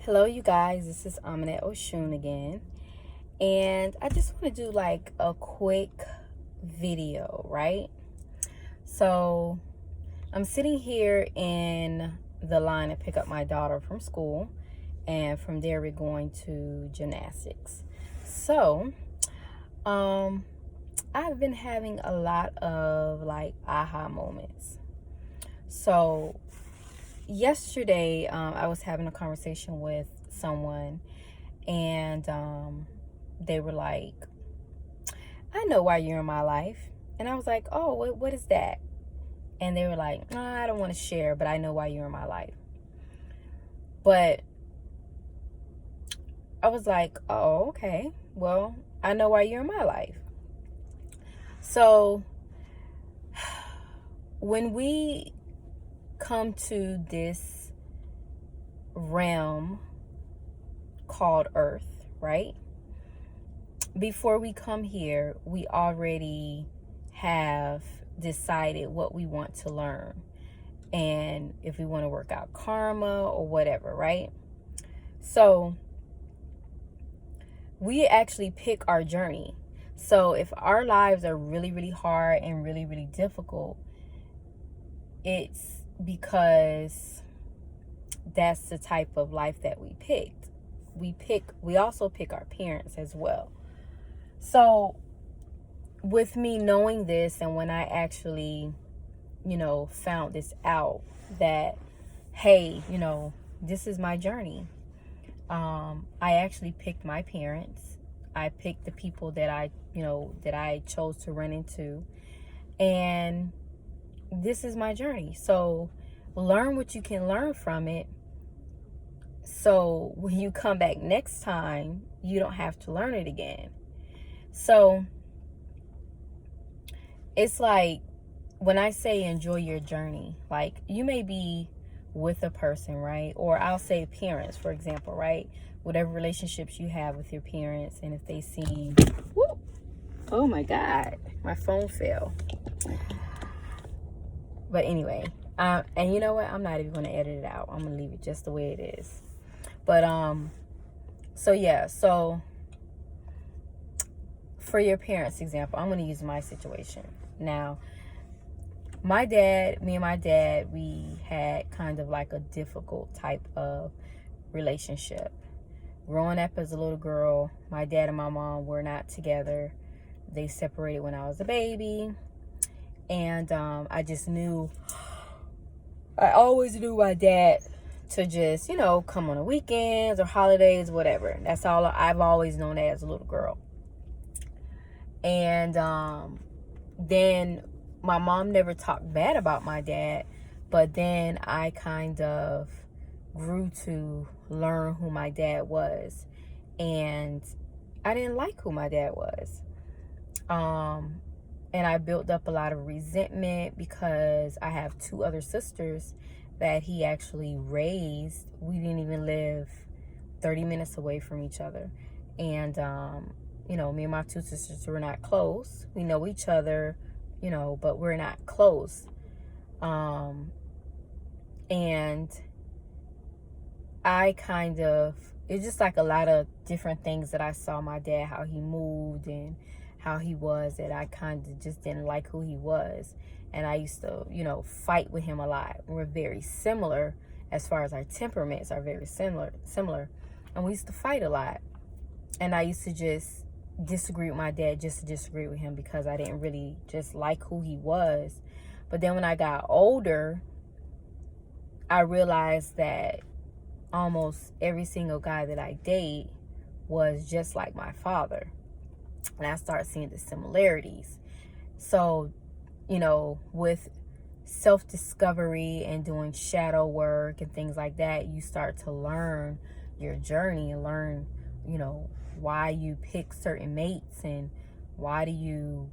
Hello, you guys. This is Aminette Oshun again, and I just want to do like a quick video, right? So, I'm sitting here in the line to pick up my daughter from school, and from there, we're going to gymnastics. So, um, I've been having a lot of like aha moments. So, yesterday, I was having a conversation with someone, and they were like, I know why you're in my life. And I was like, oh, what is that? And they were like, I don't want to share, but I know why you're in my life. But I was like, oh, okay. Well, I know why you're in my life. So when we come to this realm called Earth, right? Before we come here, we already have decided what we want to learn and if we want to work out karma or whatever, right? So we actually pick our journey. So if our lives are really, really hard and really, really difficult, it's because that's the type of life that we picked. We also pick our parents as well. So with me knowing this, and when I actually, found this out, that, hey, this is my journey. I actually picked my parents. I picked the people that I chose to run into. And this is my journey. So learn what you can learn from it. So when you come back next time, you don't have to learn it again. So it's like when I say enjoy your journey, like you may be with a person, right? Or I'll say parents, for example, right? Whatever relationships you have with your parents, and if they seem, whoop, oh my God, my phone fell. But anyway, and you know what? I'm not even going to edit it out. I'm going to leave it just the way it is. But, so yeah, so for your parents' example, I'm going to use my situation. Now, me and my dad, we had kind of like a difficult type of relationship. Growing up as a little girl, my dad and my mom were not together. They separated when I was a baby. And I always knew my dad to just, come on the weekends or holidays, whatever. That's all I've always known that as a little girl. And then my mom never talked bad about my dad, but then I kind of grew to learn who my dad was, and I didn't like who my dad was. And I built up a lot of resentment because I have two other sisters that he actually raised. We didn't even live 30 minutes away from each other. And, me and my two sisters were not close. We know each other, but we're not close. And it's just like a lot of different things that I saw my dad, how he moved and how he was, that I kind of just didn't like who he was. And I used to, fight with him a lot. We're very similar as far as our temperaments are very similar. And we used to fight a lot. And I used to just disagree with my dad just to disagree with him because I didn't really just like who he was. But then when I got older, I realized that almost every single guy that I date was just like my father. And I started seeing the similarities. So, with self-discovery and doing shadow work and things like that, you start to learn your journey and learn, why you pick certain mates and why do you,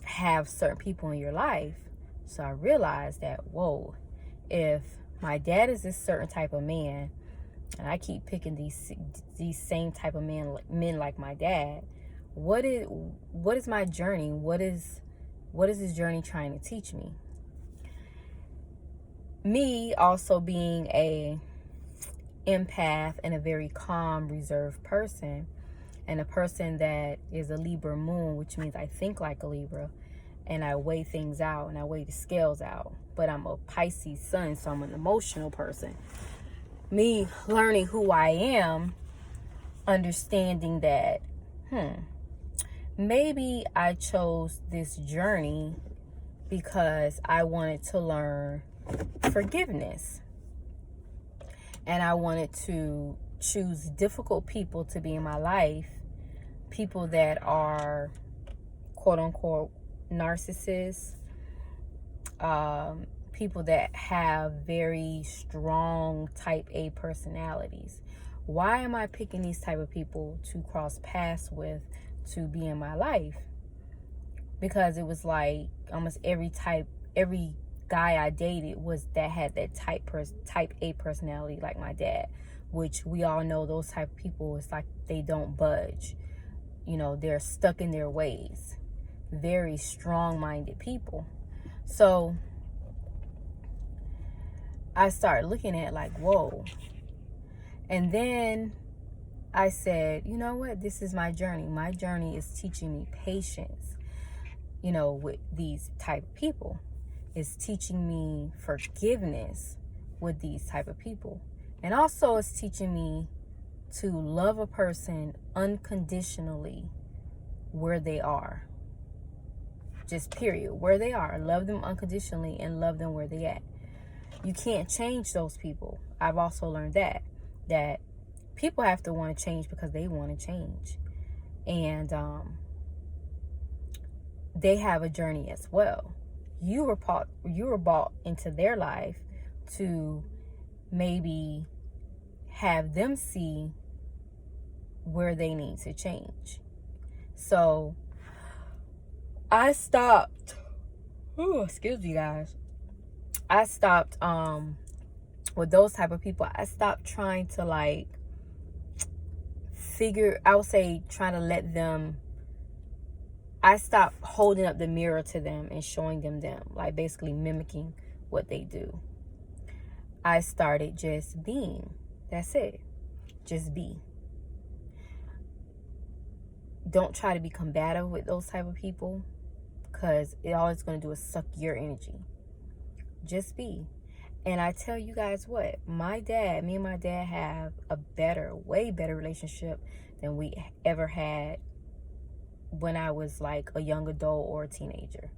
have certain people in your life. So I realized that, whoa, if my dad is this certain type of man, and I keep picking these same type of men like my dad, what is my journey? What is this journey trying to teach me? Me also being a empath and a very calm, reserved person. And a person that is a Libra moon, which means I think like a Libra, and I weigh things out and I weigh the scales out. But I'm a Pisces sun, so I'm an emotional person. Me learning who I am, understanding that, maybe I chose this journey because I wanted to learn forgiveness. And I wanted to choose difficult people to be in my life, people that are quote unquote narcissists, people that have very strong type A personalities. Why am I picking these type of people to cross paths with, to be in my life? Because it was like almost every guy I dated had that type A personality, like my dad, which we all know those type of people, it's like they don't budge. You know, they're stuck in their ways. Very strong-minded people. So I started looking at like, whoa. And then I said, you know what? This is my journey. My journey is teaching me patience, you know, with these type of people. It's teaching me forgiveness with these type of people. And also it's teaching me to love a person unconditionally where they are. Just period. Where they are. Love them unconditionally and love them where they at. You can't change those people. I've also learned that people have to want to change because they want to change. And they have a journey as well. You were brought into their life to maybe have them see where they need to change. So I stopped. Excuse me, guys. I stopped with those type of people. I stopped trying to trying to let them. I stopped holding up the mirror to them and showing them, like basically mimicking what they do. I started just being. That's it. Just be. Don't try to be combative with those type of people, because all it's going to do is suck your energy. Just be. And I tell you guys what, me and my dad have a way better relationship than we ever had when I was like a young adult or a teenager.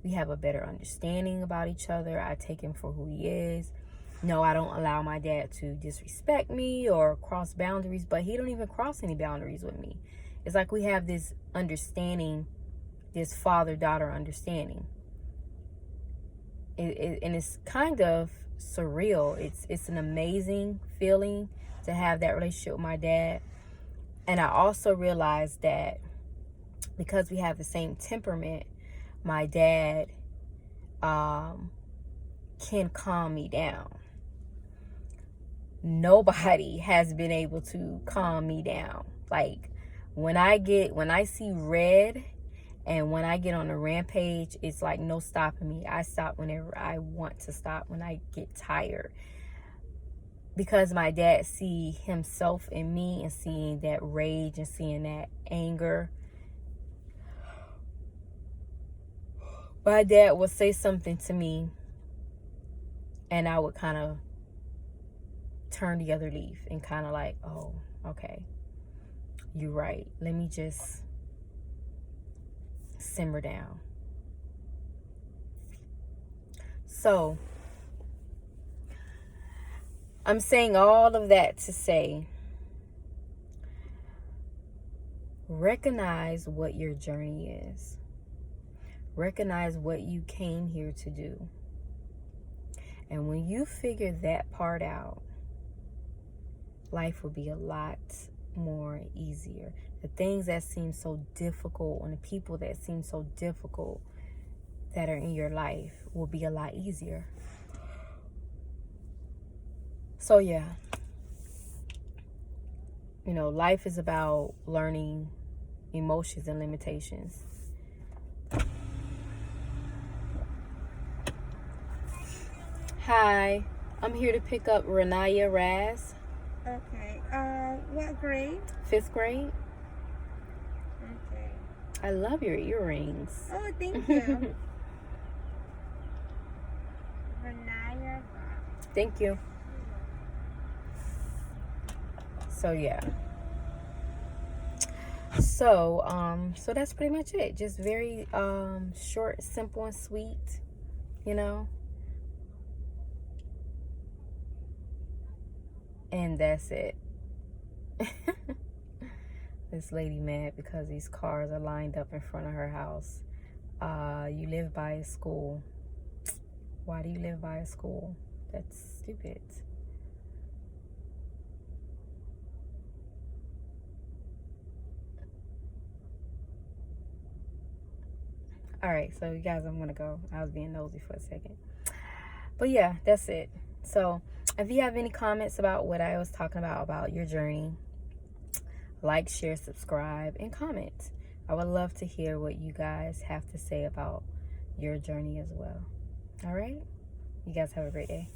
We have a better understanding about each other. I take him for who he is. No, I don't allow my dad to disrespect me or cross boundaries, but he don't even cross any boundaries with me. It's like we have this understanding, this father-daughter understanding. And it's kind of surreal. It's an amazing feeling to have that relationship with my dad. And I also realized that because we have the same temperament, my dad can calm me down. Nobody has been able to calm me down. Like when I see red and when I get on a rampage, it's like no stopping me. I stop whenever I want to stop, when I get tired. Because my dad see himself in me and seeing that rage and seeing that anger. My dad would say something to me and I would kind of turn the other leaf and kind of like, oh, okay, you're right. Let me just simmer down. So I'm saying all of that to say, recognize what your journey is. Recognize what you came here to do. And when you figure that part out, life will be a lot more easier. The things that seem so difficult and the people that seem so difficult that are in your life will be a lot easier. So yeah, you know, life is about learning emotions and limitations. Hi, I'm here to pick up Renaya Raz. Okay. What grade? 5th grade. Okay. I love your earrings. Oh, thank you. Renaya. Thank you. So yeah. So that's pretty much it. Just very short, simple, and sweet, you know. And that's it. This lady mad because these cars are lined up in front of her house. You live by a school. Why do you live by a school? That's stupid. All right, so you guys, I'm gonna go. I was being nosy for a second. But yeah, that's it. So if you have any comments about what I was talking about your journey, like, share, subscribe, and comment. I would love to hear what you guys have to say about your journey as well. All right? You guys have a great day.